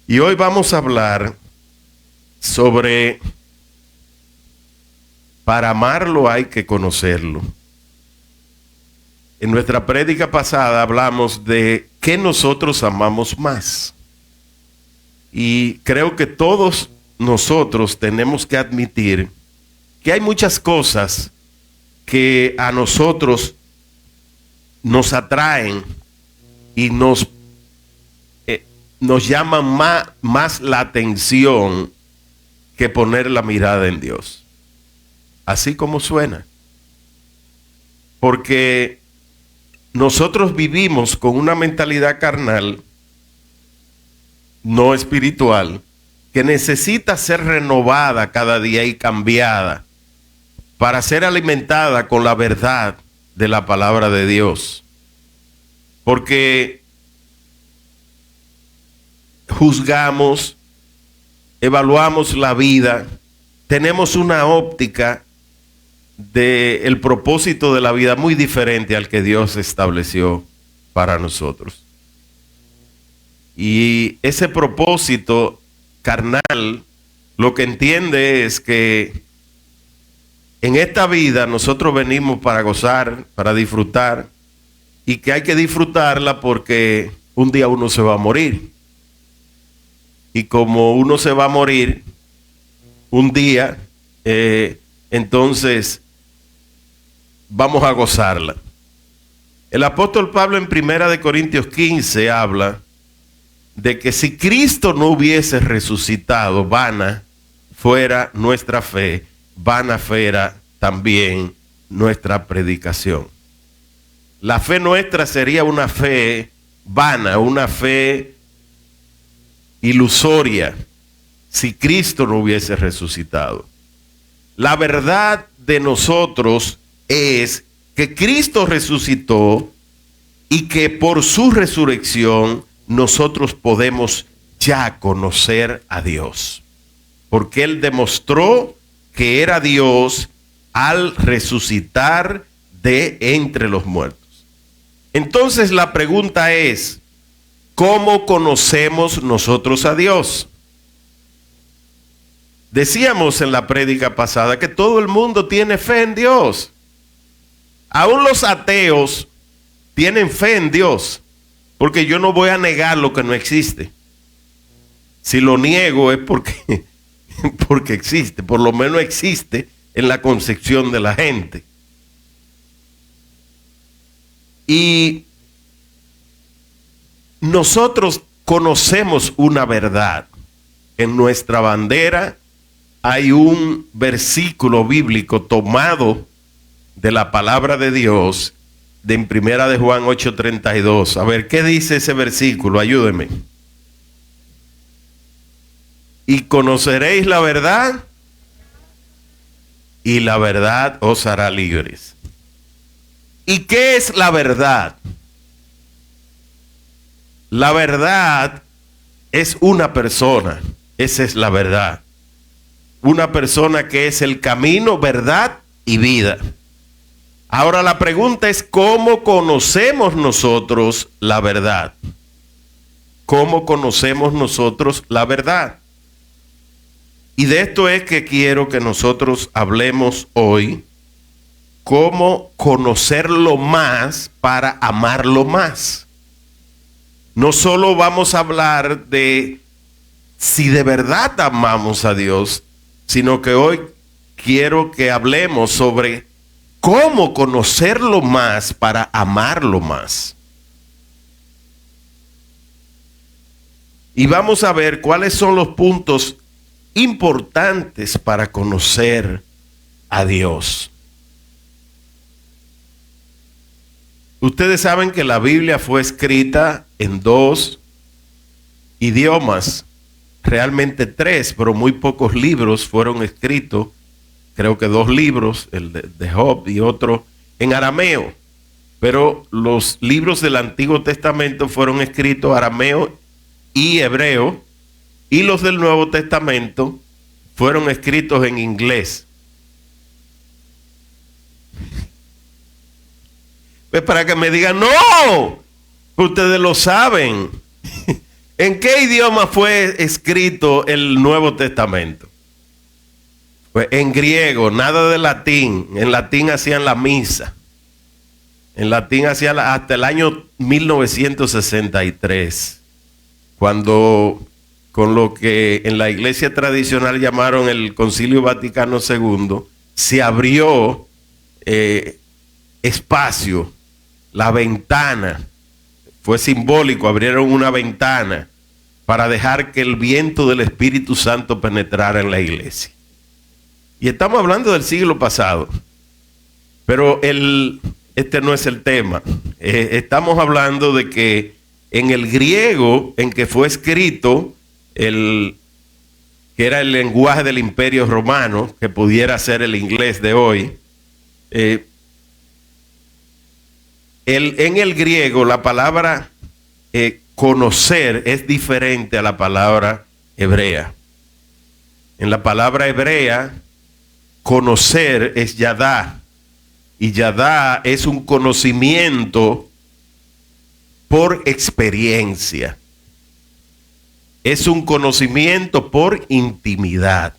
Y hoy vamos a hablar sobre para amarlo hay que conocerlo. En nuestra prédica pasada hablamos de qué nosotros amamos más. Y creo que todos nosotros tenemos que admitir que hay muchas cosas que a nosotros nos atraen y nos llaman más la atención que poner la mirada en Dios. Así como suena. Porque nosotros vivimos con una mentalidad carnal, no espiritual, que necesita ser renovada cada día y cambiada para ser alimentada con la verdad de la palabra de Dios. Porque juzgamos, evaluamos la vida, tenemos una óptica del propósito de la vida muy diferente al que Dios estableció para nosotros. Y ese propósito carnal lo que entiende es que en esta vida nosotros venimos para gozar, para disfrutar, y que hay que disfrutarla porque un día uno se va a morir. Y como uno se va a morir un día, entonces vamos a gozarla. El apóstol Pablo en 1 Corintios 15 habla de que si Cristo no hubiese resucitado, vana fuera nuestra fe, vana fuera también nuestra predicación. La fe nuestra sería una fe vana, una fe ilusoria, si Cristo no hubiese resucitado. La verdad de nosotros es que Cristo resucitó y que por su resurrección nosotros podemos ya conocer a Dios. Porque Él demostró que era Dios al resucitar de entre los muertos. Entonces la pregunta es, ¿cómo conocemos nosotros a Dios? Decíamos en la prédica pasada que todo el mundo tiene fe en Dios. Aún los ateos tienen fe en Dios, porque yo no voy a negar lo que no existe. Si lo niego es porque existe, por lo menos existe en la concepción de la gente. Y nosotros conocemos una verdad. En nuestra bandera hay un versículo bíblico tomado de la palabra de Dios, en 1 de Juan 8:32. A ver, ¿qué dice ese versículo? Ayúdeme. Y conoceréis la verdad, y la verdad os hará libres. ¿Y qué es la verdad? La verdad es una persona. Esa es la verdad. Una persona que es el camino, verdad y vida. Ahora la pregunta es, ¿cómo conocemos nosotros la verdad? ¿Cómo conocemos nosotros la verdad? Y de esto es que quiero que nosotros hablemos hoy. Cómo conocerlo más para amarlo más. No solo vamos a hablar de si de verdad amamos a Dios, sino que hoy quiero que hablemos sobre cómo conocerlo más para amarlo más. Y vamos a ver cuáles son los puntos importantes para conocer a Dios. Ustedes saben que la Biblia fue escrita en 2 idiomas, realmente 3, pero muy pocos libros fueron escritos. Creo que 2 libros, el de Job y otro en arameo. Pero los libros del Antiguo Testamento fueron escritos arameo y hebreo, y los del Nuevo Testamento fueron escritos en inglés. Pues para que me digan, no, ustedes lo saben. ¿En qué idioma fue escrito el Nuevo Testamento? Pues en griego, nada de latín. En latín hacían la misa. En latín hacían hasta el año 1963, cuando con lo que en la iglesia tradicional llamaron el Concilio Vaticano II, se abrió espacio, la ventana. Fue simbólico, abrieron una ventana para dejar que el viento del Espíritu Santo penetrara en la iglesia. Y estamos hablando del siglo pasado, pero este no es el tema. Estamos hablando de que en el griego en que fue escrito, que era el lenguaje del Imperio Romano, que pudiera ser el inglés de hoy, en el griego la palabra conocer es diferente a la palabra hebrea. En la palabra hebrea, conocer es yadá, y yadá es un conocimiento por experiencia. Es un conocimiento por intimidad.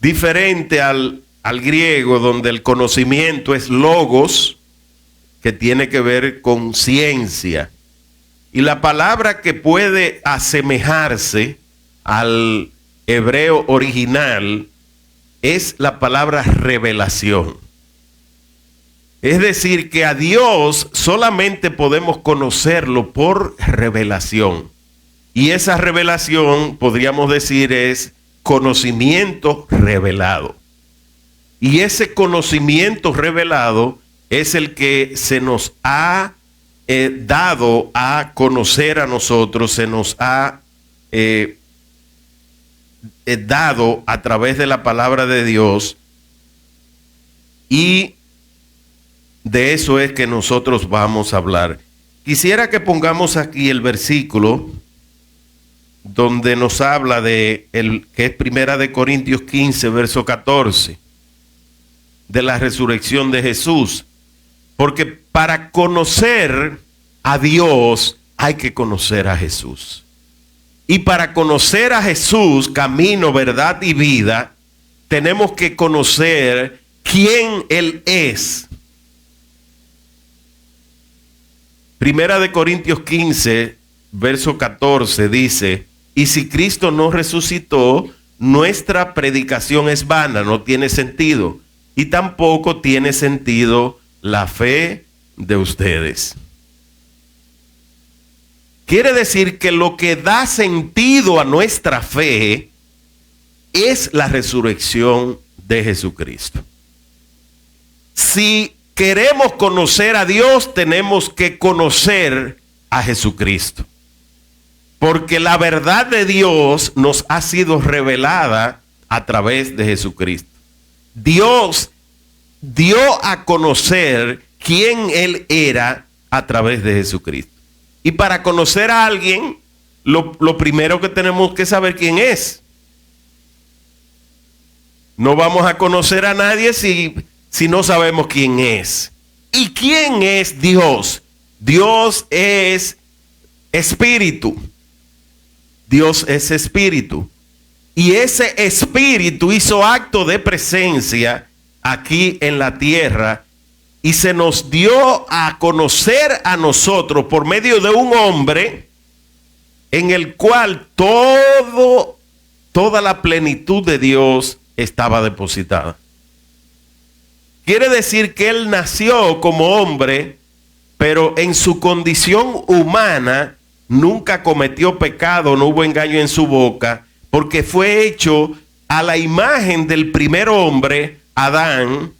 Diferente al griego, donde el conocimiento es logos, que tiene que ver con ciencia. Y la palabra que puede asemejarse al hebreo original es la palabra revelación. Es decir, que a Dios solamente podemos conocerlo por revelación. Y esa revelación, podríamos decir, es conocimiento revelado. Y ese conocimiento revelado es el que se nos ha dado a conocer a nosotros, se nos ha dado a través de la palabra de Dios, y de eso es que nosotros vamos a hablar. Quisiera que pongamos aquí el versículo donde nos habla que es Primera de Corintios 15, verso 14, de la resurrección de Jesús. Porque para conocer a Dios hay que conocer a Jesús. Y para conocer a Jesús, camino, verdad y vida, tenemos que conocer quién Él es. Primera de Corintios 15, verso 14 dice: y si Cristo no resucitó, nuestra predicación es vana, no tiene sentido. Y tampoco tiene sentido la fe de ustedes. Quiere decir que lo que da sentido a nuestra fe es la resurrección de Jesucristo. Si queremos conocer a Dios, tenemos que conocer a Jesucristo. Porque la verdad de Dios nos ha sido revelada a través de Jesucristo. Dios dio a conocer quién Él era a través de Jesucristo. Y para conocer a alguien, lo primero que tenemos que saber quién es. No vamos a conocer a nadie si no sabemos quién es. ¿Y quién es Dios? Dios es espíritu. Dios es espíritu. Y ese espíritu hizo acto de presencia aquí en la tierra y se nos dio a conocer a nosotros por medio de un hombre en el cual toda la plenitud de Dios estaba depositada. Quiere decir que Él nació como hombre, pero en su condición humana nunca cometió pecado, no hubo engaño en su boca, porque fue hecho a la imagen del primer hombre, Adán.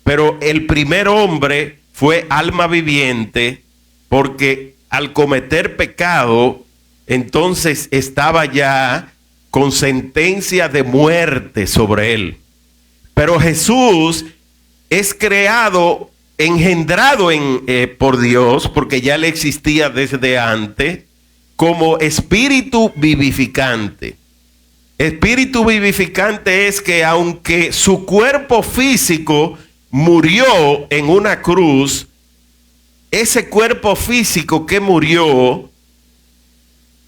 Pero el primer hombre fue alma viviente, porque al cometer pecado, entonces estaba ya con sentencia de muerte sobre él. Pero Jesús es creado, engendrado por Dios, porque ya le existía desde antes, como espíritu vivificante. Espíritu vivificante es que aunque su cuerpo físico murió en una cruz, ese cuerpo físico que murió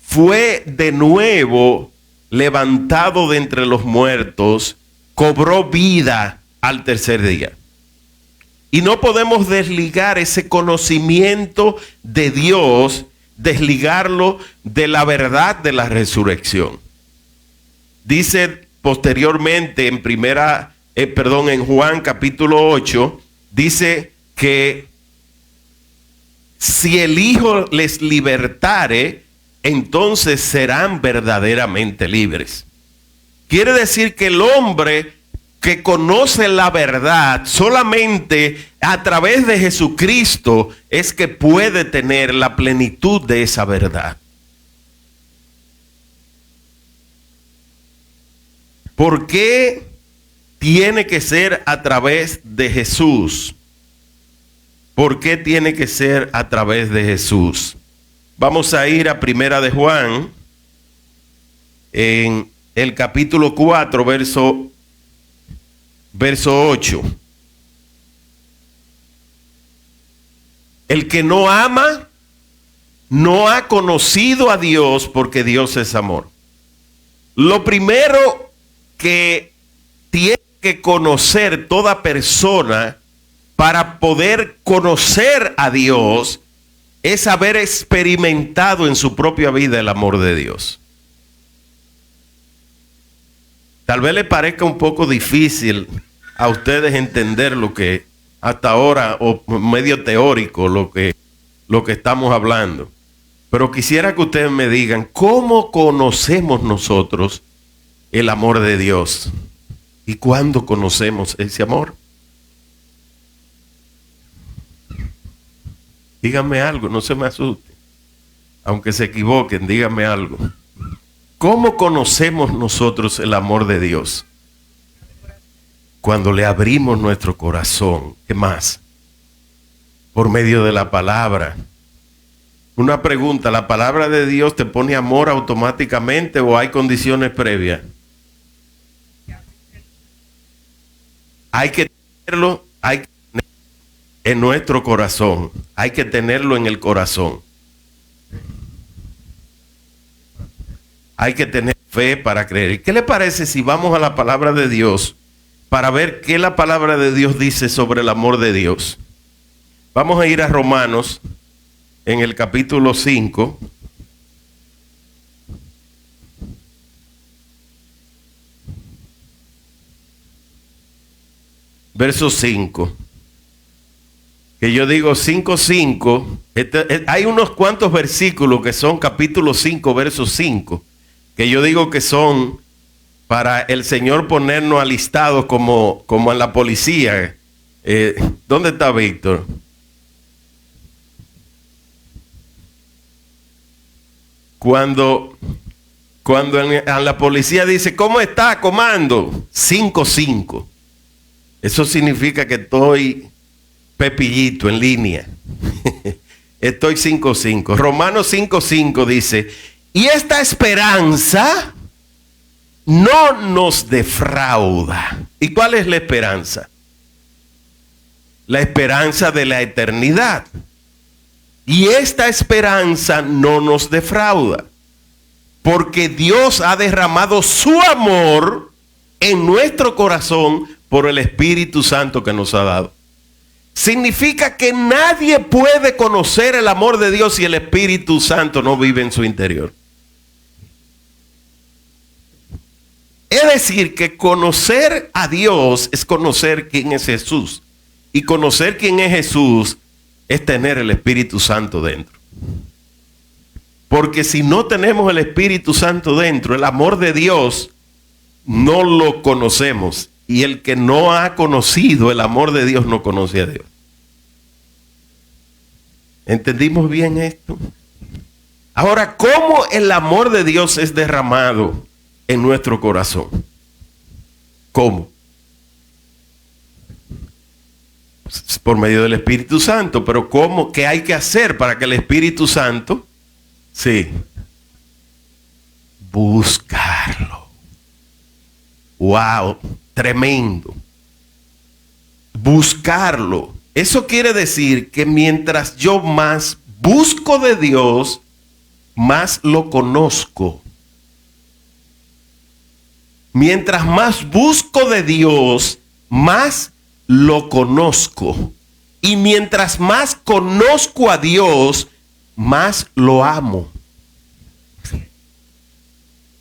fue de nuevo levantado de entre los muertos, cobró vida al tercer día. Y no podemos desligar ese conocimiento de Dios, desligarlo de la verdad de la resurrección. Dice posteriormente en Juan capítulo 8, dice que si el Hijo les libertare, entonces serán verdaderamente libres. Quiere decir que el hombre que conoce la verdad solamente a través de Jesucristo es que puede tener la plenitud de esa verdad. ¿Por qué tiene que ser a través de Jesús? ¿Por qué tiene que ser a través de Jesús? Vamos a ir a Primera de Juan, en el capítulo 4, verso 8. El que no ama, no ha conocido a Dios, porque Dios es amor. Lo primero que tiene que conocer toda persona para poder conocer a Dios es haber experimentado en su propia vida el amor de Dios. Tal vez le parezca un poco difícil a ustedes entender lo que hasta ahora, o medio teórico, lo que estamos hablando. Pero quisiera que ustedes me digan, ¿cómo conocemos nosotros el amor de Dios? ¿Y cuándo conocemos ese amor? Díganme algo, no se me asusten. Aunque se equivoquen, díganme algo. ¿Cómo conocemos nosotros el amor de Dios? Cuando le abrimos nuestro corazón. ¿Qué más? Por medio de la palabra. Una pregunta, ¿la palabra de Dios te pone amor automáticamente o hay condiciones previas? Hay que tenerlo, en nuestro corazón. Hay que tenerlo en el corazón. Hay que tener fe para creer. ¿Qué le parece si vamos a la palabra de Dios para ver qué la palabra de Dios dice sobre el amor de Dios? Vamos a ir a Romanos en el capítulo 5. Verso 5. Que yo digo 5:5. Hay unos cuantos versículos que son capítulo 5, verso 5. Que yo digo que son para el Señor ponernos alistados como en la policía. ¿Dónde está Víctor? Cuando en la policía dice, ¿cómo está, comando? 5:5. Eso significa que estoy pepillito en línea. Estoy 5:5. Romanos 5:5 dice, y esta esperanza no nos defrauda. ¿Y cuál es la esperanza? La esperanza de la eternidad. Y esta esperanza no nos defrauda, porque Dios ha derramado su amor en nuestro corazón por el Espíritu Santo que nos ha dado. Significa que nadie puede conocer el amor de Dios si el Espíritu Santo no vive en su interior. Es decir, que conocer a Dios es conocer quién es Jesús. Y conocer quién es Jesús es tener el Espíritu Santo dentro. Porque si no tenemos el Espíritu Santo dentro, el amor de Dios no lo conocemos. Y el que no ha conocido el amor de Dios no conoce a Dios. ¿Entendimos bien esto? Ahora, ¿cómo el amor de Dios es derramado en nuestro corazón? ¿Cómo? Por medio del Espíritu Santo. Pero ¿cómo? ¿Qué hay que hacer para que el Espíritu Santo? Sí. Buscarlo. ¡Wow! Tremendo. Buscarlo. Eso quiere decir que mientras yo más busco de Dios, más lo conozco. Mientras más busco de Dios, más lo conozco. Y mientras más conozco a Dios, más lo amo.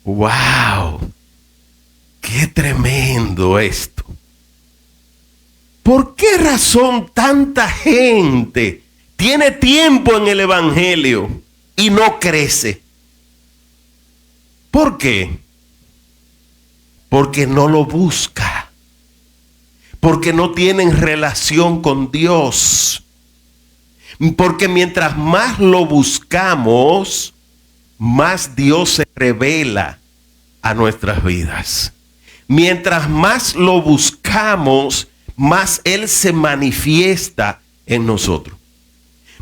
¡Wow! ¡Qué tremendo esto! ¿Por qué razón tanta gente tiene tiempo en el Evangelio y no crece? ¿Por qué? Porque no lo busca. Porque no tienen relación con Dios. Porque mientras más lo buscamos, más Dios se revela a nuestras vidas. Mientras más lo buscamos, más Él se manifiesta en nosotros.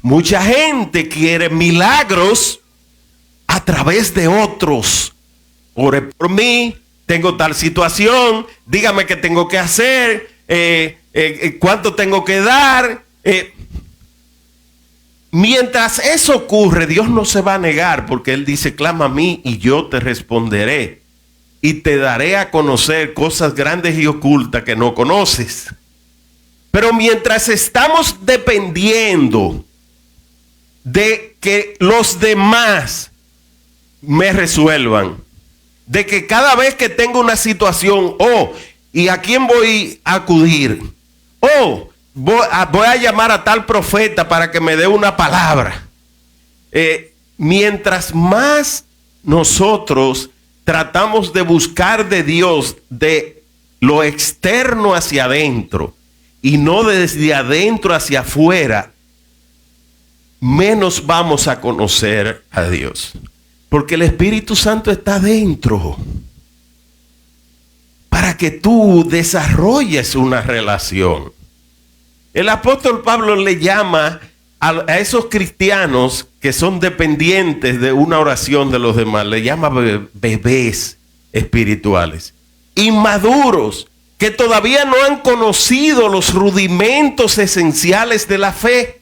Mucha gente quiere milagros a través de otros. Ore por mí, tengo tal situación, dígame qué tengo que hacer, cuánto tengo que dar. Mientras eso ocurre, Dios no se va a negar, porque Él dice, clama a mí y yo te responderé y te daré a conocer cosas grandes y ocultas que no conoces. Pero mientras estamos dependiendo de que los demás me resuelvan, de que cada vez que tengo una situación, ¿y a quién voy a acudir? Voy a llamar a tal profeta para que me dé una palabra. Mientras más nosotros tratamos de buscar de Dios de lo externo hacia adentro y no desde adentro hacia afuera, menos vamos a conocer a Dios. Porque el Espíritu Santo está dentro para que tú desarrolles una relación. El apóstol Pablo le llama a esos cristianos que son dependientes de una oración de los demás, le llama bebés espirituales, inmaduros, que todavía no han conocido los rudimentos esenciales de la fe.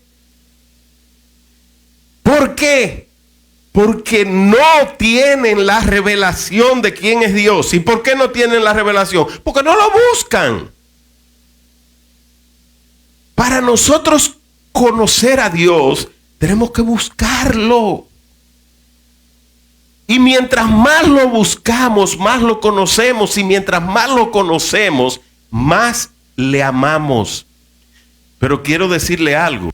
¿Por qué? Porque no tienen la revelación de quién es Dios. ¿Y por qué no tienen la revelación? Porque no lo buscan. Para nosotros conocer a Dios, tenemos que buscarlo. Y mientras más lo buscamos, más lo conocemos. Y mientras más lo conocemos, más le amamos. Pero quiero decirle algo.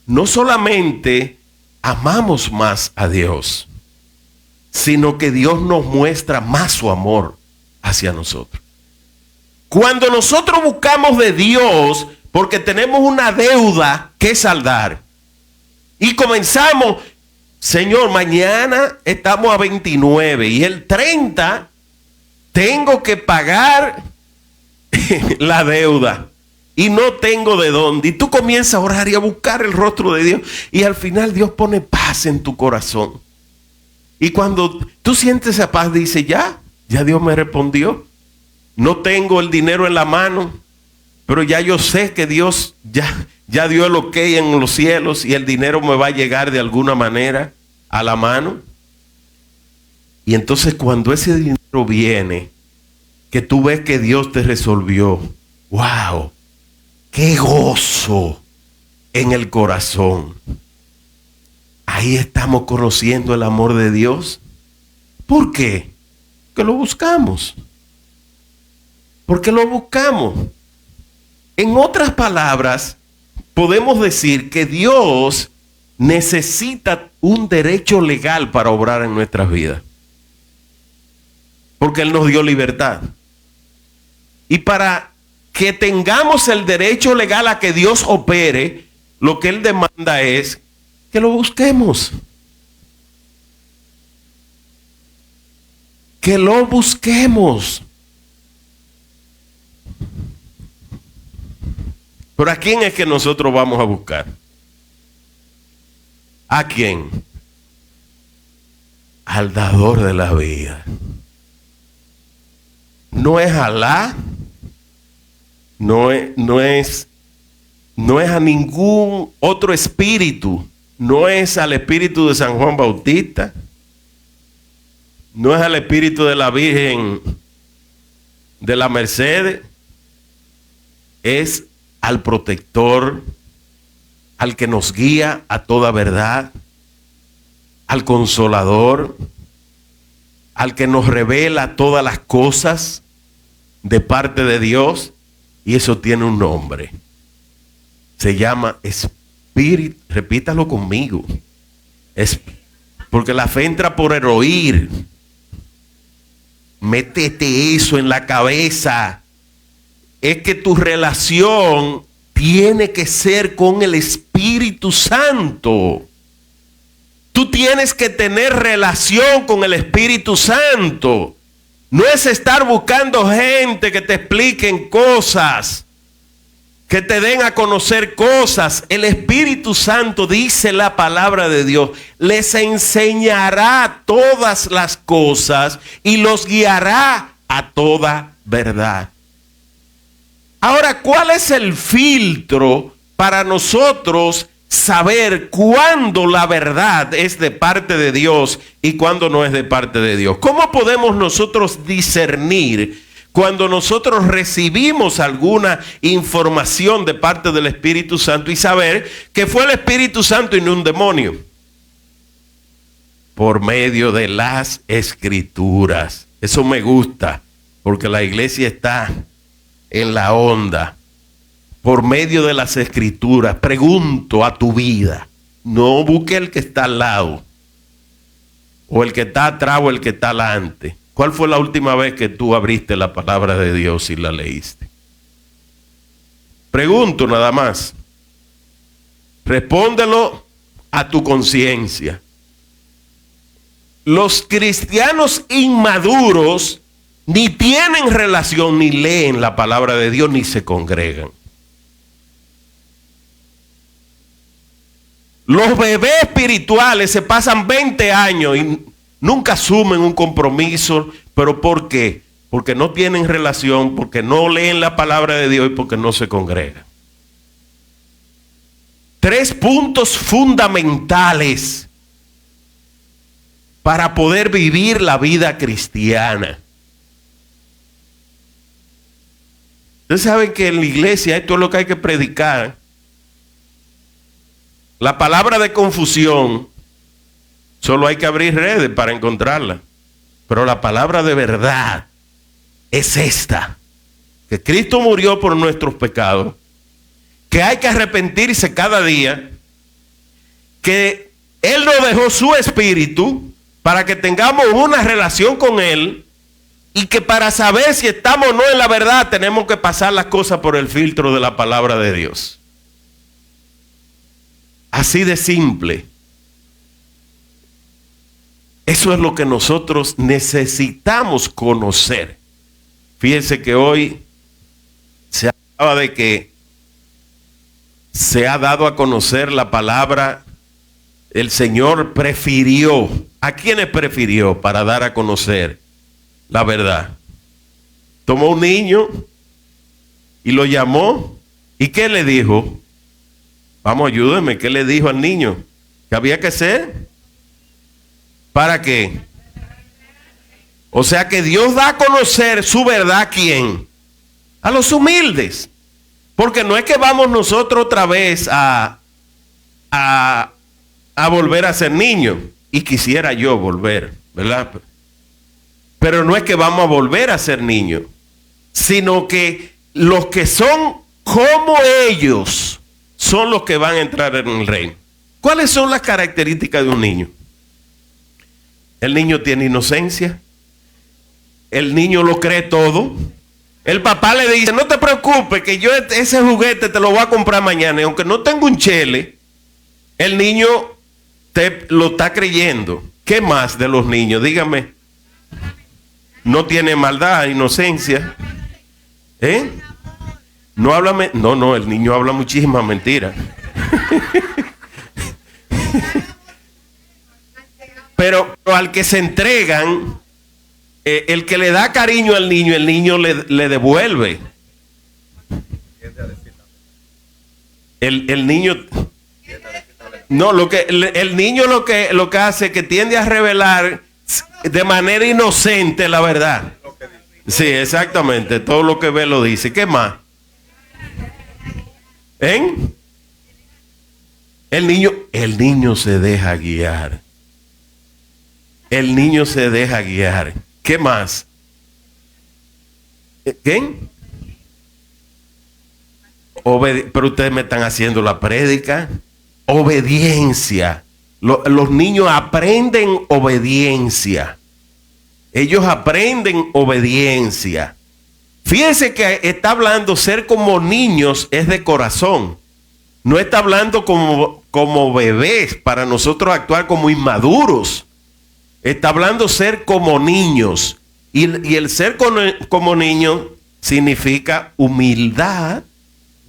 No solamente amamos más a Dios, sino que Dios nos muestra más su amor hacia nosotros. Cuando nosotros buscamos de Dios, porque tenemos una deuda que saldar, y comenzamos, Señor, mañana estamos a 29 y el 30 tengo que pagar la deuda y no tengo de dónde. Y tú comienzas a orar y a buscar el rostro de Dios y al final Dios pone paz en tu corazón. Y cuando tú sientes esa paz, dices, ya Dios me respondió. No tengo el dinero en la mano, pero ya yo sé que Dios ya dio el ok en los cielos y el dinero me va a llegar de alguna manera a la mano. Y entonces cuando ese dinero viene, que tú ves que Dios te resolvió, ¡wow! ¡Qué gozo en el corazón! Ahí estamos conociendo el amor de Dios. ¿Por qué? Porque lo buscamos. Porque lo buscamos. En otras palabras, podemos decir que Dios necesita un derecho legal para obrar en nuestras vidas. Porque Él nos dio libertad. Y para que tengamos el derecho legal a que Dios opere, lo que Él demanda es que lo busquemos. Que lo busquemos. Pero ¿a quién es que nosotros vamos a buscar? ¿A quién? Al dador de la vida. No es Alá, no es no es a ningún otro espíritu, no es al espíritu de San Juan Bautista, no es al espíritu de la Virgen de la Mercedes, es al protector, al que nos guía a toda verdad, al consolador, al que nos revela todas las cosas de parte de Dios, y eso tiene un nombre. Se llama Espíritu, repítalo conmigo. Porque la fe entra por el oír. Métete eso en la cabeza. Es que tu relación tiene que ser con el Espíritu Santo. Tú tienes que tener relación con el Espíritu Santo. No es estar buscando gente que te expliquen cosas, que te den a conocer cosas. El Espíritu Santo, dice la palabra de Dios, les enseñará todas las cosas y los guiará a toda verdad. Ahora, ¿cuál es el filtro para nosotros saber cuándo la verdad es de parte de Dios y cuándo no es de parte de Dios? ¿Cómo podemos nosotros discernir cuando nosotros recibimos alguna información de parte del Espíritu Santo y saber que fue el Espíritu Santo y no un demonio? Por medio de las Escrituras. Eso me gusta, porque la iglesia está en la onda. Por medio de las Escrituras, pregunto a tu vida. No busque el que está al lado, o el que está atrás, o el que está adelante. ¿Cuál fue la última vez que tú abriste la palabra de Dios y la leíste? Pregunto nada más. Respóndelo a tu conciencia. Los cristianos inmaduros ni tienen relación, ni leen la palabra de Dios, ni se congregan. Los bebés espirituales se pasan 20 años y nunca asumen un compromiso. ¿Pero por qué? Porque no tienen relación, porque no leen la palabra de Dios y porque no se congregan. 3 puntos fundamentales para poder vivir la vida cristiana. Ustedes saben que en la iglesia esto es lo que hay que predicar. La palabra de confusión, solo hay que abrir redes para encontrarla. Pero la palabra de verdad es esta: que Cristo murió por nuestros pecados, que hay que arrepentirse cada día, que Él nos dejó su Espíritu para que tengamos una relación con Él, y que para saber si estamos o no en la verdad tenemos que pasar las cosas por el filtro de la palabra de Dios. Así de simple. Eso es lo que nosotros necesitamos conocer. Fíjense que hoy se hablaba de que se ha dado a conocer la palabra. El Señor prefirió. ¿A quiénes prefirió para dar a conocer la verdad? Tomó un niño y lo llamó. ¿Y qué le dijo? Vamos, ayúdenme. ¿Qué le dijo al niño? ¿Qué había que hacer? ¿Para qué? O sea que Dios da a conocer su verdad ¿a quién? A los humildes. Porque no es que vamos nosotros otra vez a volver a ser niños. Y quisiera yo volver, ¿verdad? Pero no es que vamos a volver a ser niños, sino que los que son como ellos son los que van a entrar en el reino. ¿Cuáles son las características de un niño? El niño tiene inocencia. El niño lo cree todo. El papá le dice: no te preocupes, que yo ese juguete te lo voy a comprar mañana. Y aunque no tengo un chele, el niño te lo está creyendo. ¿Qué más de los niños? Dígame. No tiene maldad, inocencia. No habla, no, el niño habla muchísimas mentiras. Pero al que se entregan, el que le da cariño al niño, el niño le devuelve. El niño... No, el niño lo que hace es que tiende a revelar de manera inocente la verdad. Sí, exactamente. Todo lo que ve lo dice. ¿Qué más? El niño se deja guiar. El niño se deja guiar. ¿Qué más? ¿Qué? Pero ustedes me están haciendo la prédica. Obediencia. Los niños aprenden obediencia. Ellos aprenden obediencia. Fíjense que está hablando ser como niños es de corazón. No está hablando como bebés para nosotros actuar como inmaduros. Está hablando ser como niños. Y el ser como niño significa humildad,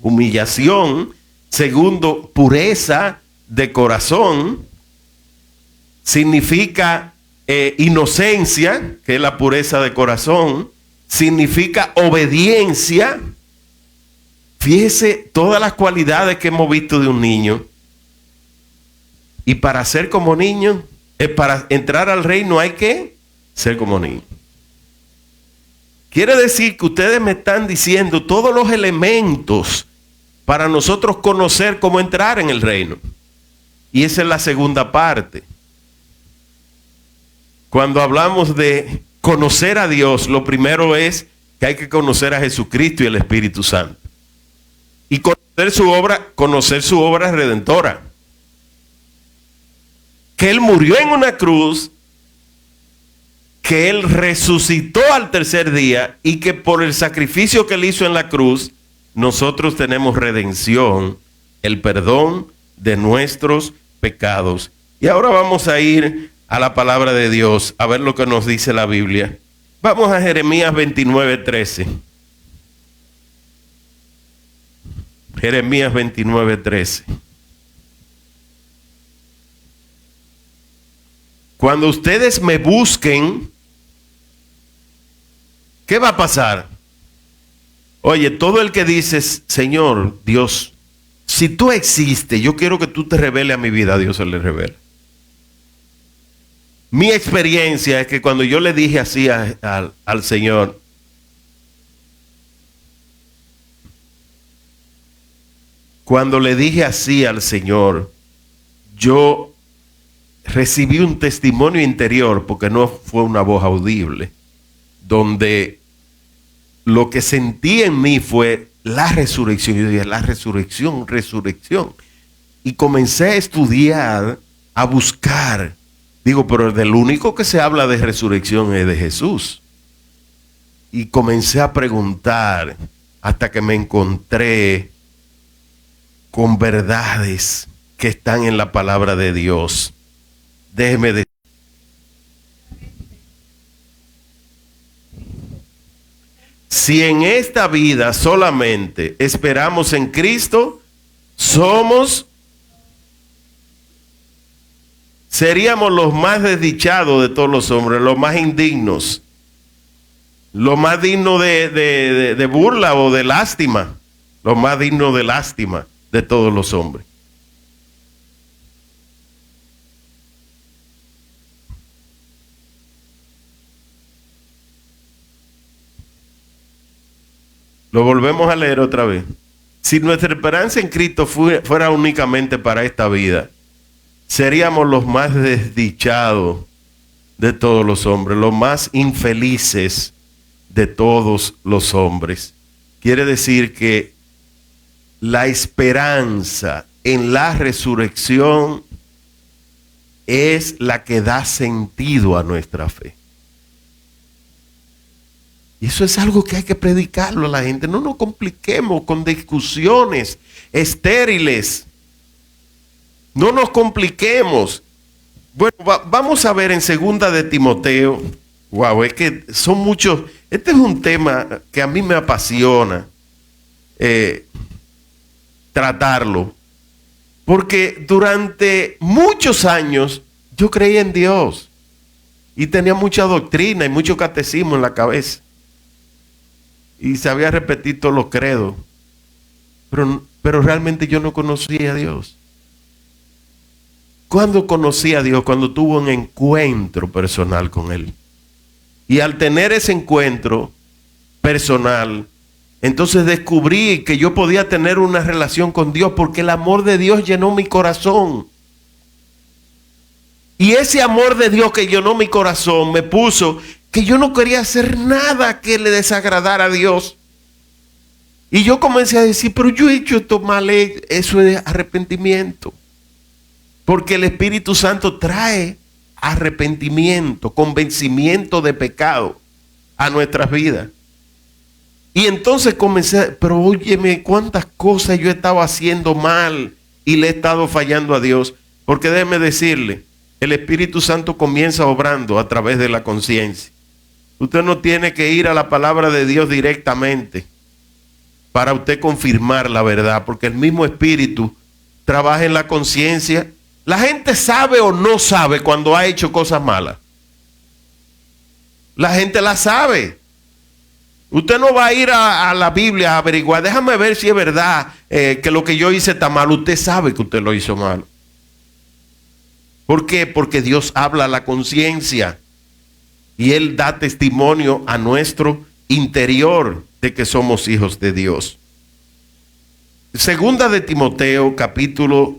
humillación. Segundo, pureza de corazón. Significa inocencia, que es la pureza de corazón. Significa obediencia. Fíjese todas las cualidades que hemos visto de un niño. Y para ser como niño, para entrar al reino hay que ser como niño. Quiere decir que ustedes me están diciendo todos los elementos para nosotros conocer cómo entrar en el reino. Y esa es la segunda parte. Cuando hablamos de conocer a Dios, lo primero es que hay que conocer a Jesucristo y el Espíritu Santo. Y conocer su obra redentora. Que Él murió en una cruz, que Él resucitó al tercer día y que por el sacrificio que Él hizo en la cruz, nosotros tenemos redención, el perdón de nuestros pecados. Y ahora vamos a ir a la palabra de Dios, a ver lo que nos dice la Biblia. Vamos a Jeremías 29:13. Jeremías 29:13. Cuando ustedes me busquen, ¿qué va a pasar? Oye, todo el que dices, Señor, Dios, si tú existes, yo quiero que tú te reveles a mi vida, a Dios se le revela. Mi experiencia es que cuando yo le dije así al Señor, cuando le dije así al Señor, yo recibí un testimonio interior, porque no fue una voz audible, donde lo que sentí en mí fue la resurrección. Yo dije, la resurrección, resurrección. Y comencé a estudiar, a buscar. Digo, pero del único que se habla de resurrección es de Jesús. Y comencé a preguntar hasta que me encontré con verdades que están en la palabra de Dios. Déjeme decir. Si en esta vida solamente esperamos en Cristo, seríamos los más desdichados de todos los hombres, los más indignos, los más dignos de burla o de lástima, los más dignos de lástima de todos los hombres. Lo volvemos a leer otra vez. Si nuestra esperanza en Cristo fuera únicamente para esta vida, seríamos los más desdichados de todos los hombres, los más infelices de todos los hombres. Quiere decir que la esperanza en la resurrección es la que da sentido a nuestra fe. Y eso es algo que hay que predicarlo a la gente. No nos compliquemos con discusiones estériles. No nos compliquemos. Bueno, vamos a ver en 2 de Timoteo. Wow, es que son muchos. Este es un tema que a mí me apasiona tratarlo. Porque durante muchos años yo creía en Dios. Y tenía mucha doctrina y mucho catecismo en la pero sabía repetir todos los credos. pero realmente yo no conocía a Dios. ¿Cuándo conocí a Dios? Cuando tuve un encuentro personal con Él. Y al tener ese encuentro personal, entonces descubrí que yo podía tener una relación con Dios porque el amor de Dios llenó mi corazón. Y ese amor de Dios que llenó mi corazón me puso que yo no quería hacer nada que le desagradara a Dios. Y yo comencé a decir, pero yo he hecho esto mal, eso es arrepentimiento. Porque el Espíritu Santo trae arrepentimiento, convencimiento de pecado a nuestras vidas. Y entonces comencé, pero óyeme, cuántas cosas yo estaba haciendo mal y le he estado fallando a Dios. Porque déjeme decirle, el Espíritu Santo comienza obrando a través de la conciencia. Usted no tiene que ir a la palabra de Dios directamente para usted confirmar la verdad, porque el mismo Espíritu trabaja en la conciencia. La gente sabe o no sabe cuando ha hecho cosas malas. La gente la sabe. Usted no va a ir a la Biblia a averiguar, déjame ver si es verdad que lo que yo hice está mal. Usted sabe que usted lo hizo mal. ¿Por qué? Porque Dios habla a la conciencia y Él da testimonio a nuestro interior de que somos hijos de Dios. Segunda de Timoteo, capítulo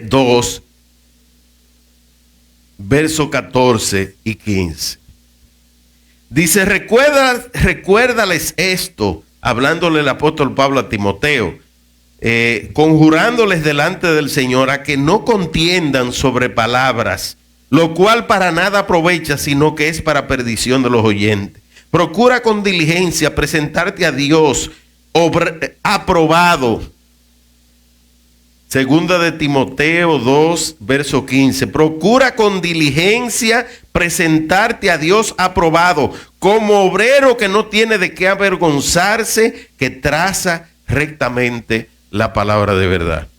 2, verso 14 y 15. Dice, recuérdales esto, hablándole el apóstol Pablo a Timoteo, conjurándoles delante del Señor a que no contiendan sobre palabras, lo cual para nada aprovecha, sino que es para perdición de los oyentes. Procura con diligencia presentarte a Dios aprobado. Segunda de Timoteo 2, verso 15. Procura con diligencia presentarte a Dios aprobado, como obrero que no tiene de qué avergonzarse, que traza rectamente la palabra de verdad.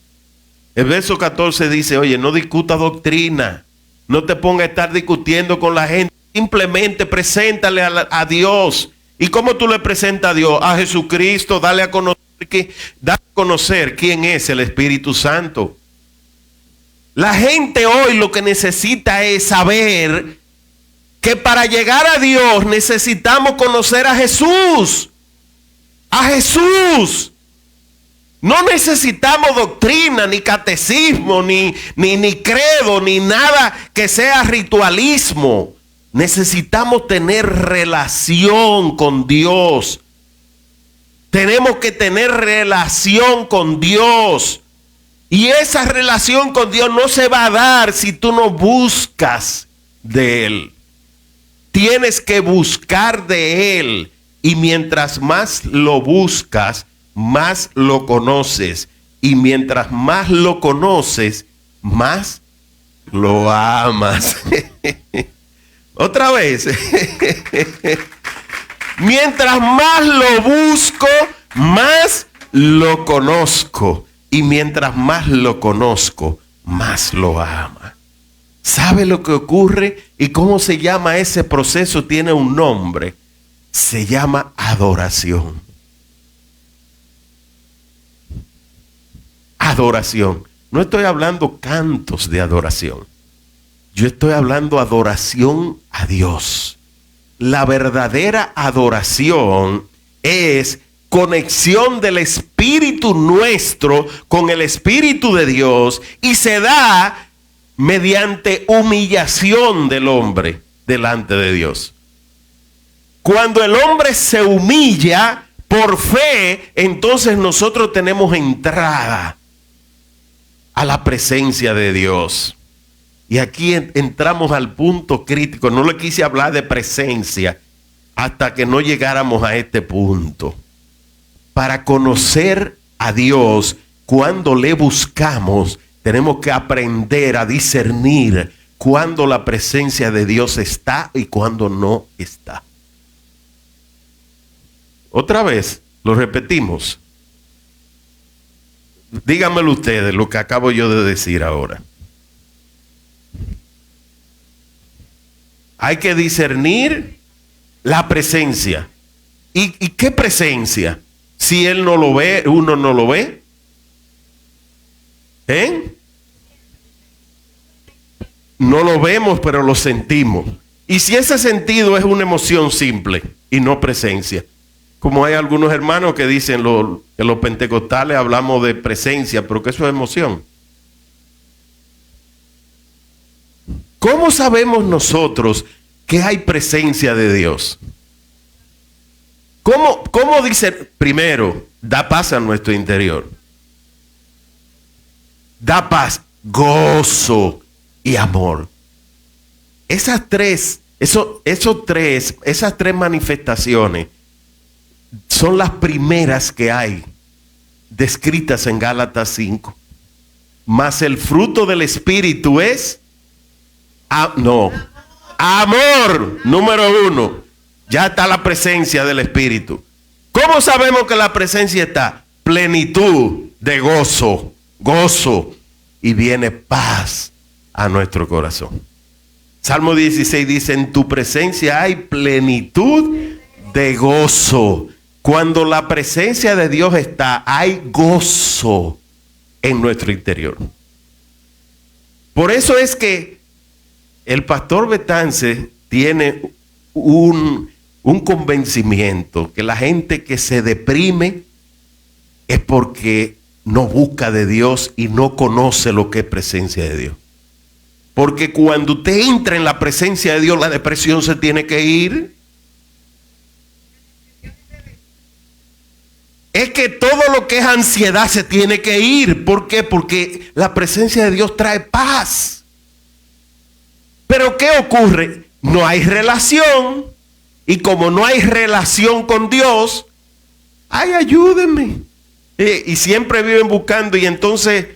El verso 14 dice, oye, no discuta doctrina, no te pongas a estar discutiendo con la gente, simplemente preséntale a Dios. ¿Y cómo tú le presentas a Dios? A Jesucristo, dale a conocer quién es el Espíritu Santo. La gente hoy lo que necesita es saber que para llegar a Dios necesitamos conocer a Jesús. A Jesús. No necesitamos doctrina, ni catecismo, ni credo, ni nada que sea ritualismo. Necesitamos tener relación con Dios. Tenemos que tener relación con Dios. Y esa relación con Dios no se va a dar si tú no buscas de Él. Tienes que buscar de Él. Y mientras más lo buscas, más lo conoces. Y mientras más lo conoces, más lo amas. Otra vez. Mientras más lo busco, más lo conozco. Y mientras más lo conozco, más lo ama. ¿Sabe lo que ocurre? ¿Y cómo se llama ese proceso? Tiene un nombre. Se llama adoración. Adoración. No estoy hablando cantos de adoración. Yo estoy hablando adoración a Dios. La verdadera adoración es conexión del espíritu nuestro con el Espíritu de Dios y se da mediante humillación del hombre delante de Dios. Cuando el hombre se humilla por fe, entonces nosotros tenemos entrada a la presencia de Dios. Y aquí entramos al punto crítico. No le quise hablar de presencia hasta que no llegáramos a este punto. Para conocer a Dios, cuando le buscamos, tenemos que aprender a discernir cuando la presencia de Dios está y cuando no está. Otra vez, lo repetimos. Díganmelo ustedes, lo que acabo yo de decir ahora. Hay que discernir la presencia. ¿Y qué presencia? Si Él no lo ve, uno no lo ve. ¿Eh? No lo vemos, pero lo sentimos. Y si ese sentido es una emoción simple y no presencia, como hay algunos hermanos que dicen que los pentecostales hablamos de presencia, pero que eso es emoción. ¿Cómo sabemos nosotros que hay presencia de Dios? ¿Cómo dice? Primero, da paz a nuestro interior. Da paz, gozo y amor. Esas tres manifestaciones son las primeras que hay descritas en Gálatas 5. Mas el fruto del Espíritu es amor, número 1. Ya está la presencia del Espíritu. ¿Cómo sabemos que la presencia está? Plenitud de gozo, y viene paz a nuestro corazón. Salmo 16 dice: en tu presencia hay plenitud de gozo. Cuando la presencia de Dios está, hay gozo en nuestro interior. Por eso es que el pastor Betance tiene un convencimiento que la gente que se deprime es porque no busca de Dios y no conoce lo que es presencia de Dios. Porque cuando usted entra en la presencia de Dios, la depresión se tiene que ir. Es que todo lo que es ansiedad se tiene que ir. ¿Por qué? Porque la presencia de Dios trae paz. Pero ¿qué ocurre? No hay relación. Y como no hay relación con Dios, ay, ayúdenme. Y siempre viven buscando, y entonces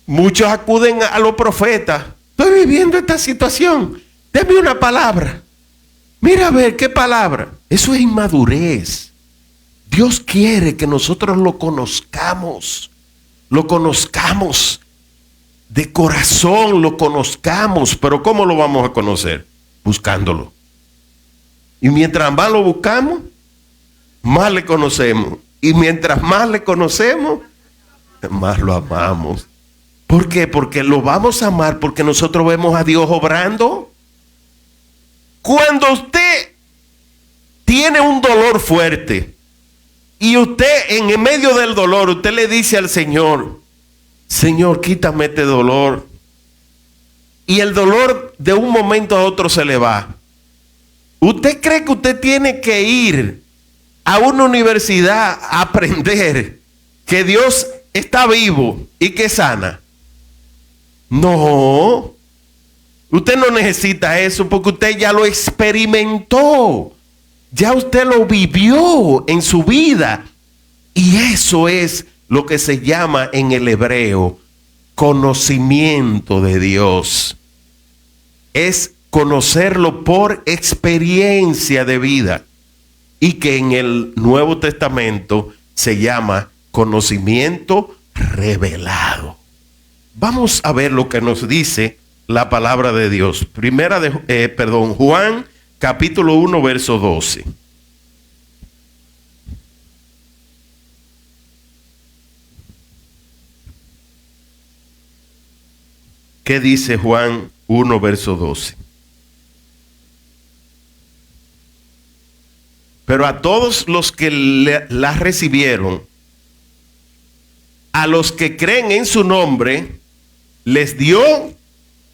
muchos acuden a los profetas. Estoy viviendo esta situación, deme una palabra. Mira a ver, ¿qué palabra? Eso es inmadurez. Dios quiere que nosotros lo conozcamos de corazón, lo conozcamos. Pero ¿cómo lo vamos a conocer? Buscándolo. Y mientras más lo buscamos, más le conocemos. Y mientras más le conocemos, más lo amamos. ¿Por qué? Porque lo vamos a amar porque nosotros vemos a Dios obrando. Cuando usted tiene un dolor fuerte y usted en medio del dolor, usted le dice al Señor: Señor, quítame este dolor. Y el dolor de un momento a otro se le va. ¿Usted cree que usted tiene que ir a una universidad a aprender que Dios está vivo y que sana? No. Usted no necesita eso porque usted ya lo experimentó. Ya usted lo vivió en su vida. Y eso es lo que se llama en el hebreo conocimiento de Dios. Es conocerlo por experiencia de vida. Y que en el Nuevo Testamento se llama conocimiento revelado. Vamos a ver lo que nos dice la palabra de Dios. Juan capítulo 1 verso 12. ¿Qué dice Juan 1 verso 12? Pero a todos los que la recibieron, a los que creen en su nombre, les dio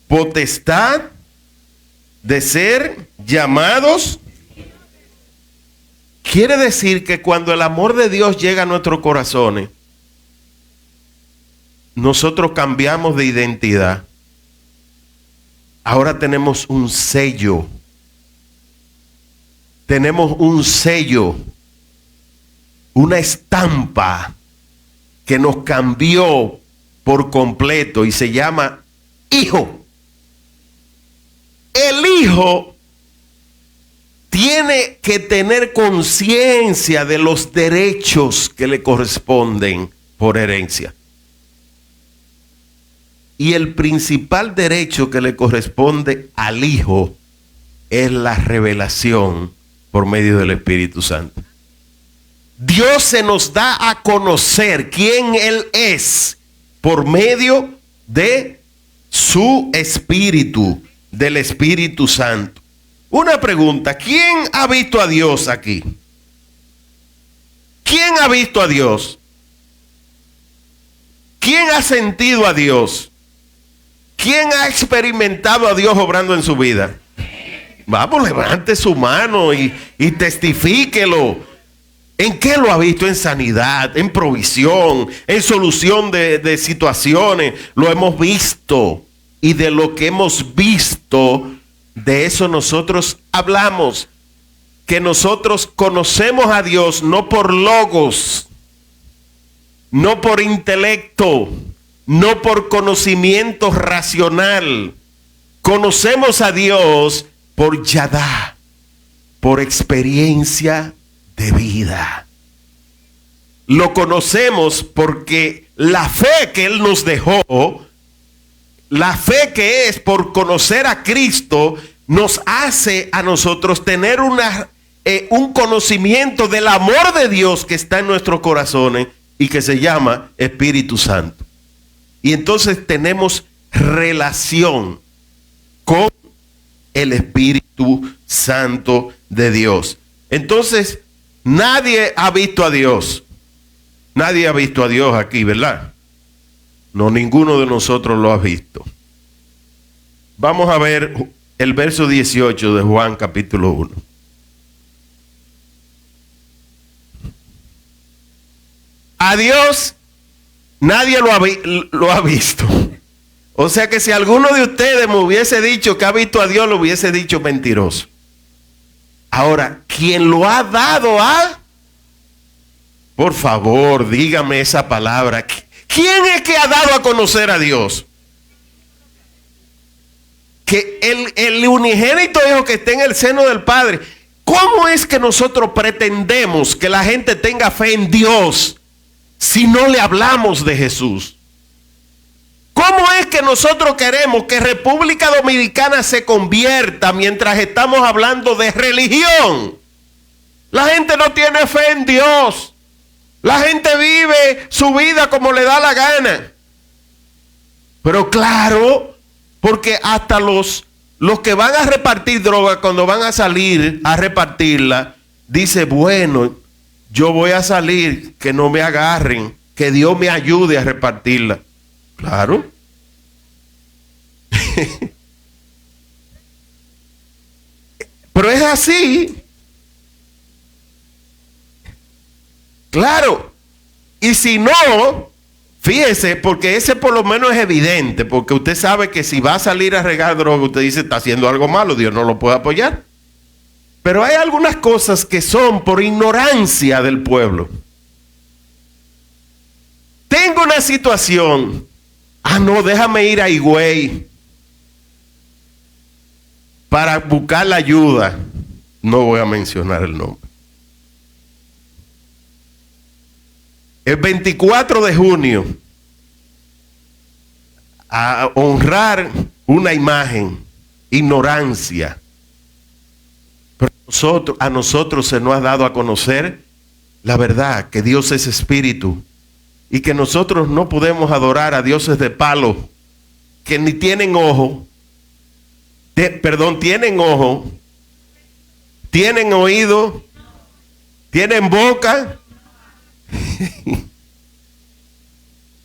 potestad de ser llamados. Quiere decir que cuando el amor de Dios llega a nuestros corazones, nosotros cambiamos de identidad. Ahora tenemos un sello. Tenemos un sello, una estampa que nos cambió por completo y se llama hijo. El hijo tiene que tener conciencia de los derechos que le corresponden por herencia. Y el principal derecho que le corresponde al hijo es la revelación por medio del Espíritu Santo. Dios se nos da a conocer quién Él es por medio de su Espíritu, del Espíritu Santo. Una pregunta, ¿quién ha visto a Dios aquí? ¿Quién ha visto a Dios? ¿Quién ha sentido a Dios? ¿Quién ha experimentado a Dios obrando en su vida? Vamos, levante su mano y testifíquelo. ¿En qué lo ha visto? En sanidad, en provisión, en solución de situaciones. Lo hemos visto. Y de lo que hemos visto, de eso nosotros hablamos. Que nosotros conocemos a Dios no por logos, no por intelecto, no por conocimiento racional. Conocemos a Dios por Yadá, por experiencia de vida. Lo conocemos porque la fe que Él nos dejó, la fe que es por conocer a Cristo, nos hace a nosotros tener un conocimiento del amor de Dios que está en nuestros corazones y que se llama Espíritu Santo. Y entonces tenemos relación con el Espíritu Santo de Dios. Entonces, nadie ha visto a Dios. Nadie ha visto a Dios aquí, ¿verdad? No, ninguno de nosotros lo ha visto. Vamos a ver el verso 18 de Juan capítulo 1. A Dios nadie lo ha visto. O sea que si alguno de ustedes me hubiese dicho que ha visto a Dios, lo hubiese dicho mentiroso. Ahora, ¿quién lo ha dado a? Por favor, dígame esa palabra. ¿Quién es que ha dado a conocer a Dios? Que el unigénito Hijo que está en el seno del Padre. ¿Cómo es que nosotros pretendemos que la gente tenga fe en Dios si no le hablamos de Jesús? ¿Cómo es que nosotros queremos que República Dominicana se convierta mientras estamos hablando de religión? La gente no tiene fe en Dios. La gente vive su vida como le da la gana. Pero claro, porque hasta los que van a repartir droga, cuando van a salir a repartirla, dice, bueno, yo voy a salir, que no me agarren, que Dios me ayude a repartirla. Claro. Pero es así. Claro. Y si no, fíjese, porque ese por lo menos es evidente, porque usted sabe que si va a salir a regar droga, usted dice, está haciendo algo malo, Dios no lo puede apoyar. Pero hay algunas cosas que son por ignorancia del pueblo. Tengo una situación. No, déjame ir a Higüey para buscar la ayuda. No voy a mencionar el nombre. El 24 de junio, a honrar una imagen, ignorancia. Pero a nosotros se nos ha dado a conocer la verdad, que Dios es espíritu y que nosotros no podemos adorar a dioses de palo que ni tienen ojo, tienen ojo, tienen oído, tienen boca.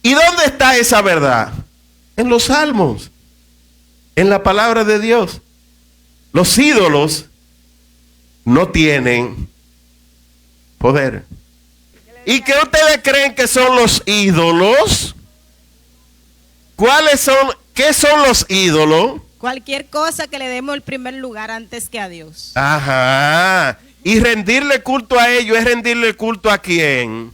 ¿Y dónde está esa verdad? En los salmos, en la palabra de Dios. Los ídolos no tienen poder. ¿Y qué ustedes creen que son los ídolos? ¿Cuáles son? ¿Qué son los ídolos? Cualquier cosa que le demos el primer lugar antes que a Dios. Ajá. Y rendirle culto a ellos es rendirle culto ¿a quién?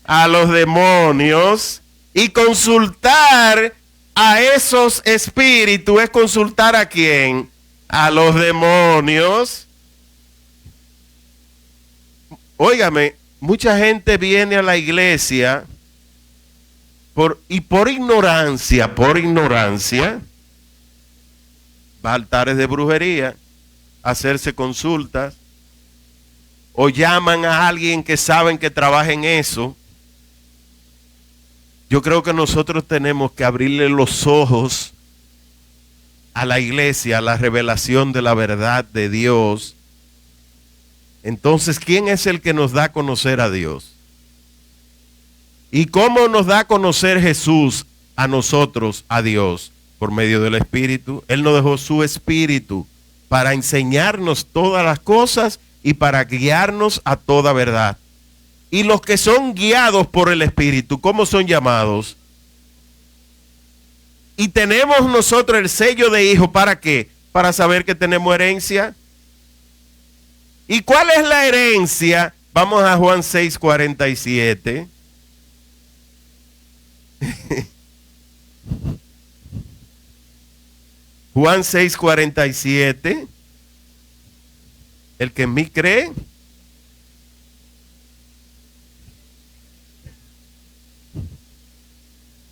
A los demonios. Y consultar a esos espíritus es consultar ¿a quién? A los demonios. Óigame, mucha gente viene a la iglesia por ignorancia, va a altares de brujería, a hacerse consultas, o llaman a alguien que saben que trabaja en eso. Yo creo que nosotros tenemos que abrirle los ojos a la iglesia, a la revelación de la verdad de Dios. Entonces, ¿quién es el que nos da a conocer a Dios? ¿Y cómo nos da a conocer Jesús a nosotros, a Dios? Por medio del Espíritu. Él nos dejó su Espíritu para enseñarnos todas las cosas y para guiarnos a toda verdad. Y los que son guiados por el Espíritu, ¿cómo son llamados? Y tenemos nosotros el sello de hijo, ¿para qué? Para saber que tenemos herencia. ¿Y cuál es la herencia? Vamos a Juan 6:47. Juan 6:47. El que en mí cree,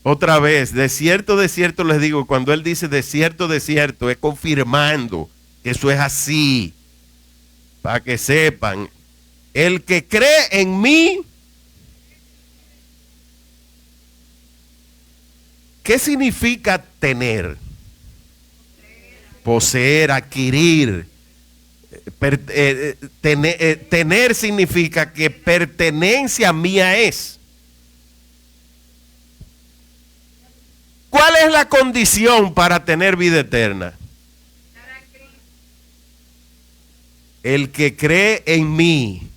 otra vez, de cierto les digo, cuando él dice de cierto, es confirmando que eso es así, para que sepan, el que cree en mí, ¿qué significa tener? Poseer, adquirir. Tener significa que pertenencia mía es. ¿Cuál es la condición para tener vida eterna? El que cree en mí.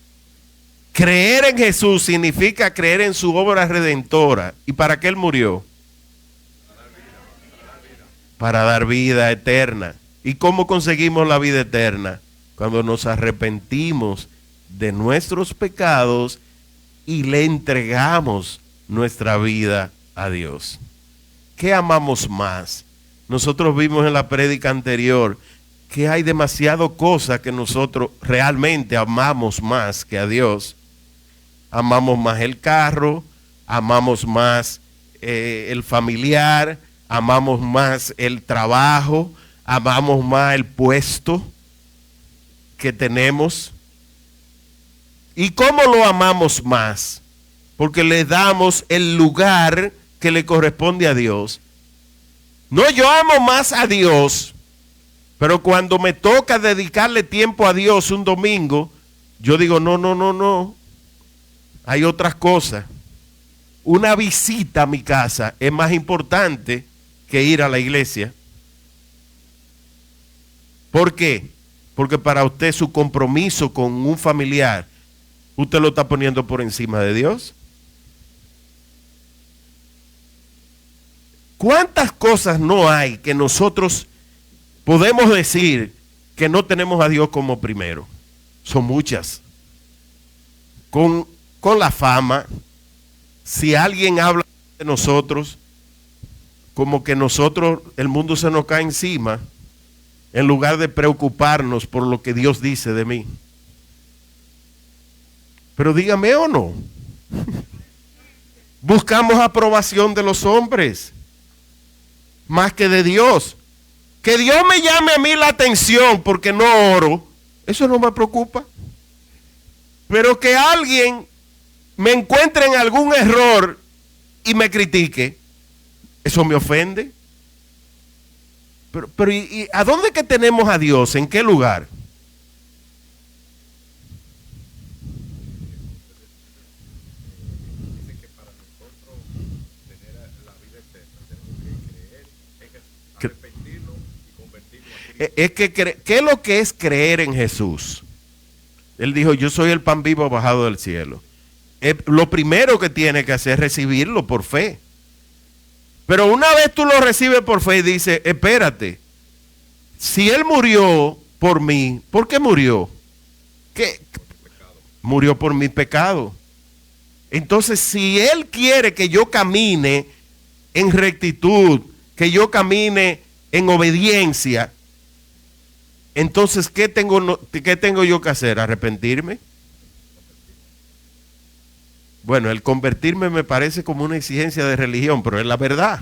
Creer en Jesús significa creer en su obra redentora. ¿Y para qué Él murió? Para dar vida eterna. ¿Y cómo conseguimos la vida eterna? Cuando nos arrepentimos de nuestros pecados y le entregamos nuestra vida a Dios. ¿Qué amamos más? Nosotros vimos en la prédica anterior que hay demasiado cosas que nosotros realmente amamos más que a Dios. Amamos más el carro, amamos más el familiar, amamos más el trabajo, amamos más el puesto que tenemos. ¿Y cómo lo amamos más? Porque le damos el lugar que le corresponde a Dios. No, yo amo más a Dios, pero cuando me toca dedicarle tiempo a Dios un domingo, yo digo, no. Hay otras cosas. Una visita a mi casa es más importante que ir a la iglesia. ¿Por qué? Porque para usted su compromiso con un familiar, usted lo está poniendo por encima de Dios. ¿Cuántas cosas no hay que nosotros podemos decir que no tenemos a Dios como primero? Son muchas. Con la fama, si alguien habla de nosotros, como que nosotros, el mundo se nos cae encima, en lugar de preocuparnos por lo que Dios dice de mí. Pero dígame o no. Buscamos aprobación de los hombres más que de Dios. Que Dios me llame a mí la atención porque no oro, eso no me preocupa. Pero que alguien me encuentre en algún error y me critique, eso me ofende. Pero ¿y a dónde que tenemos a Dios? ¿En qué lugar? Dice que para nosotros tener la vida eterna tenemos que creer en Jesús, arrepentirnos y convertirnos a Cristo. Es que ¿qué es lo que es creer en Jesús? Él dijo, yo soy el pan vivo bajado del cielo. Lo primero que tiene que hacer es recibirlo por fe. Pero una vez tú lo recibes por fe y dices, espérate, si Él murió por mí, ¿por qué murió? ¿Qué? Murió por mi pecado. Entonces, si Él quiere que yo camine en rectitud, que yo camine en obediencia, entonces, ¿qué tengo yo que hacer? ¿Arrepentirme? Bueno, el convertirme me parece como una exigencia de religión, pero es la verdad.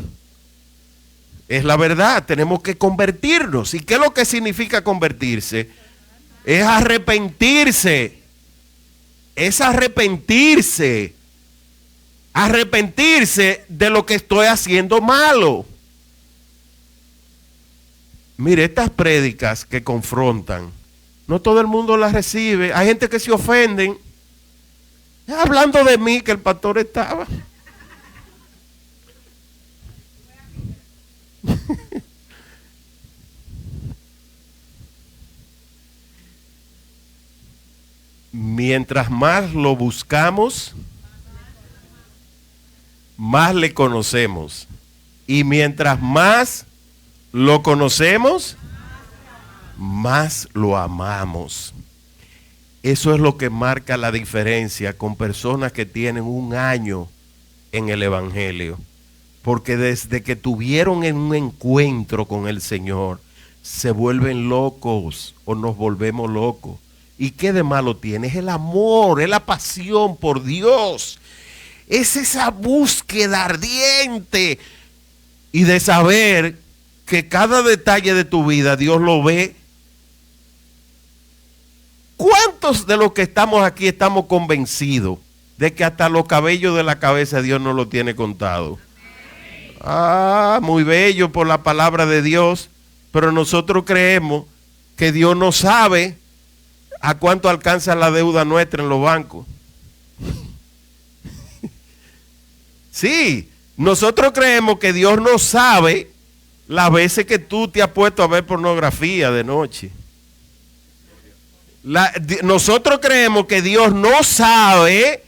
Es la verdad, tenemos que convertirnos. ¿Y qué es lo que significa convertirse? Es arrepentirse. Es arrepentirse. arrepentirse de lo que estoy haciendo malo. Mire, estas prédicas que confrontan, no todo el mundo las recibe. Hay gente que se ofenden. Hablando de mí, que el pastor estaba. Mientras más lo buscamos, más le conocemos. Y mientras más lo conocemos, más lo amamos. Eso es lo que marca la diferencia con personas que tienen un año en el Evangelio. Porque desde que tuvieron un encuentro con el Señor, se vuelven locos o nos volvemos locos. ¿Y qué de malo tiene? Es el amor, es la pasión por Dios. Es esa búsqueda ardiente y de saber que cada detalle de tu vida Dios lo ve. ¿Cuántos de los que estamos aquí estamos convencidos de que hasta los cabellos de la cabeza Dios no lo tiene contado? Ah, muy bello por la palabra de Dios, pero nosotros creemos que Dios no sabe a cuánto alcanza la deuda nuestra en los bancos. Sí, nosotros creemos que Dios no sabe las veces que tú te has puesto a ver pornografía de noche. Nosotros creemos que Dios no sabe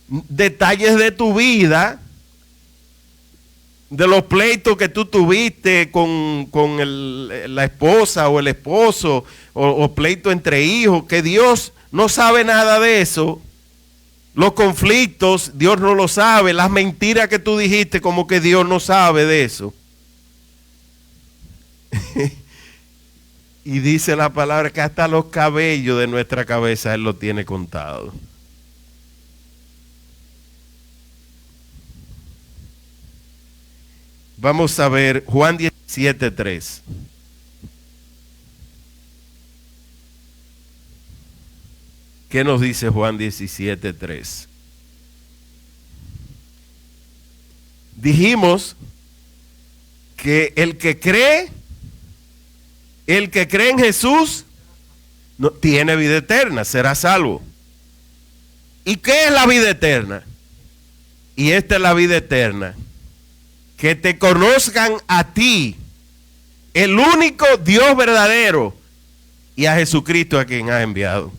detalles de tu vida, de los pleitos que tú tuviste con la esposa o el esposo, o pleito entre hijos, que Dios no sabe nada de eso. Los conflictos, Dios no lo sabe. Las mentiras que tú dijiste, como que Dios no sabe de eso. Y dice la palabra que hasta los cabellos de nuestra cabeza Él lo tiene contado. Vamos a ver Juan 17:3. ¿Qué nos dice Juan 17:3? Dijimos que el que cree en Jesús no, tiene vida eterna, será salvo. ¿Y qué es la vida eterna? Y esta es la vida eterna: que te conozcan a ti, el único Dios verdadero, y a Jesucristo a quien has enviado.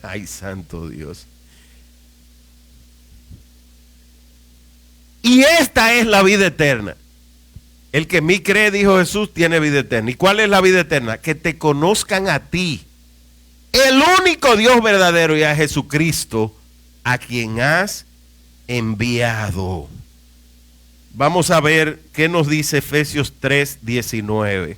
Ay, santo Dios. Y esta es la vida eterna. El que en mí cree, dijo Jesús, tiene vida eterna. ¿Y cuál es la vida eterna? Que te conozcan a ti, el único Dios verdadero, y a Jesucristo a quien has enviado. Vamos a ver qué nos dice Efesios 3:19.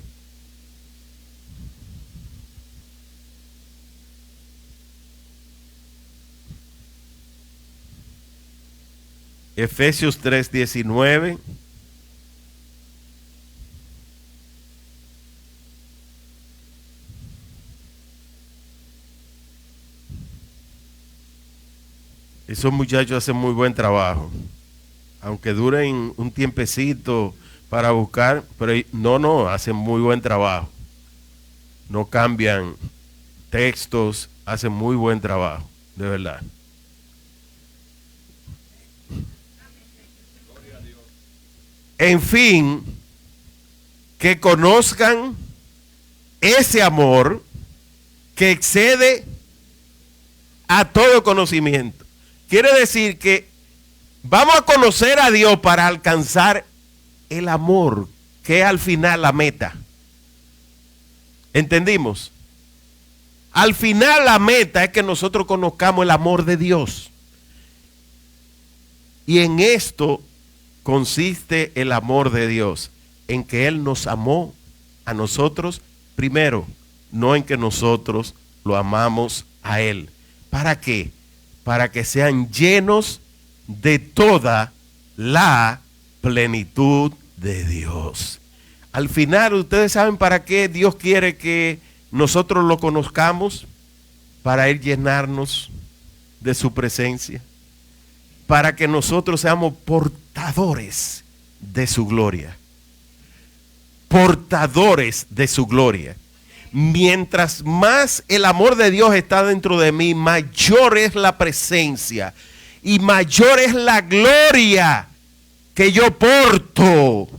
Efesios 3:19. Esos muchachos hacen muy buen trabajo. Aunque duren un tiempecito para buscar, pero no, hacen muy buen trabajo. No cambian textos, hacen muy buen trabajo, de verdad. En fin, que conozcan ese amor que excede a todo conocimiento. Quiere decir que vamos a conocer a Dios para alcanzar el amor, que es al final la meta. ¿Entendimos? Al final la meta es que nosotros conozcamos el amor de Dios. Y en esto consiste el amor de Dios, en que Él nos amó a nosotros primero, no en que nosotros lo amamos a Él. ¿Para qué? Para que sean llenos de toda la plenitud de Dios. Al final, ustedes saben para qué Dios quiere que nosotros lo conozcamos, para Él llenarnos de su presencia. para que nosotros seamos portadores de su gloria. Portadores de su gloria. Mientras más el amor de Dios está dentro de mí, mayor es la presencia y mayor es la gloria que yo porto.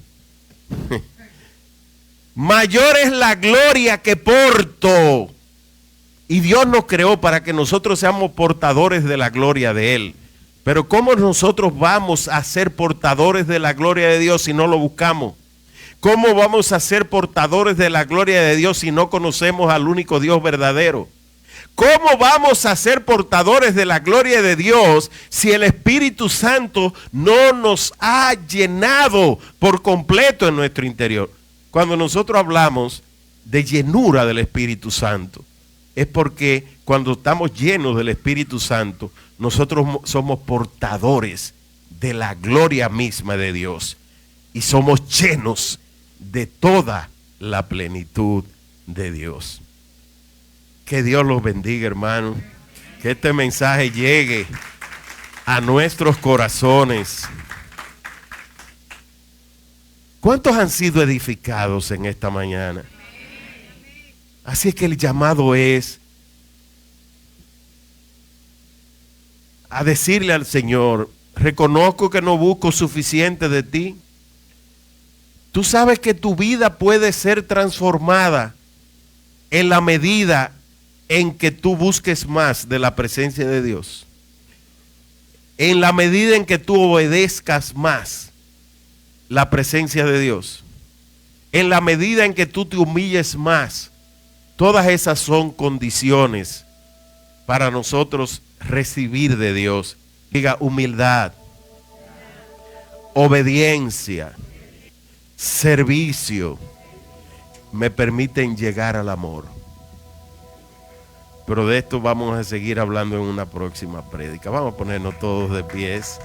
Mayor es la gloria que porto. Y Dios nos creó para que nosotros seamos portadores de la gloria de Él. Pero ¿cómo nosotros vamos a ser portadores de la gloria de Dios si no lo buscamos? ¿Cómo vamos a ser portadores de la gloria de Dios si no conocemos al único Dios verdadero? ¿Cómo vamos a ser portadores de la gloria de Dios si el Espíritu Santo no nos ha llenado por completo en nuestro interior? Cuando nosotros hablamos de llenura del Espíritu Santo, es porque cuando estamos llenos del Espíritu Santo, nosotros somos portadores de la gloria misma de Dios y somos llenos de toda la plenitud de Dios. Que Dios los bendiga, hermano. Que este mensaje llegue a nuestros corazones. ¿Cuántos han sido edificados en esta mañana? Así es que el llamado es a decirle al Señor: reconozco que no busco suficiente de ti. Tú sabes que tu vida puede ser transformada en la medida en que tú busques más de la presencia de Dios. En la medida en que tú obedezcas más la presencia de Dios. En la medida en que tú te humilles más. Todas esas son condiciones para nosotros recibir de Dios. Diga: humildad, obediencia, servicio, me permiten llegar al amor. Pero de esto vamos a seguir hablando en una próxima prédica. Vamos a ponernos todos de pies.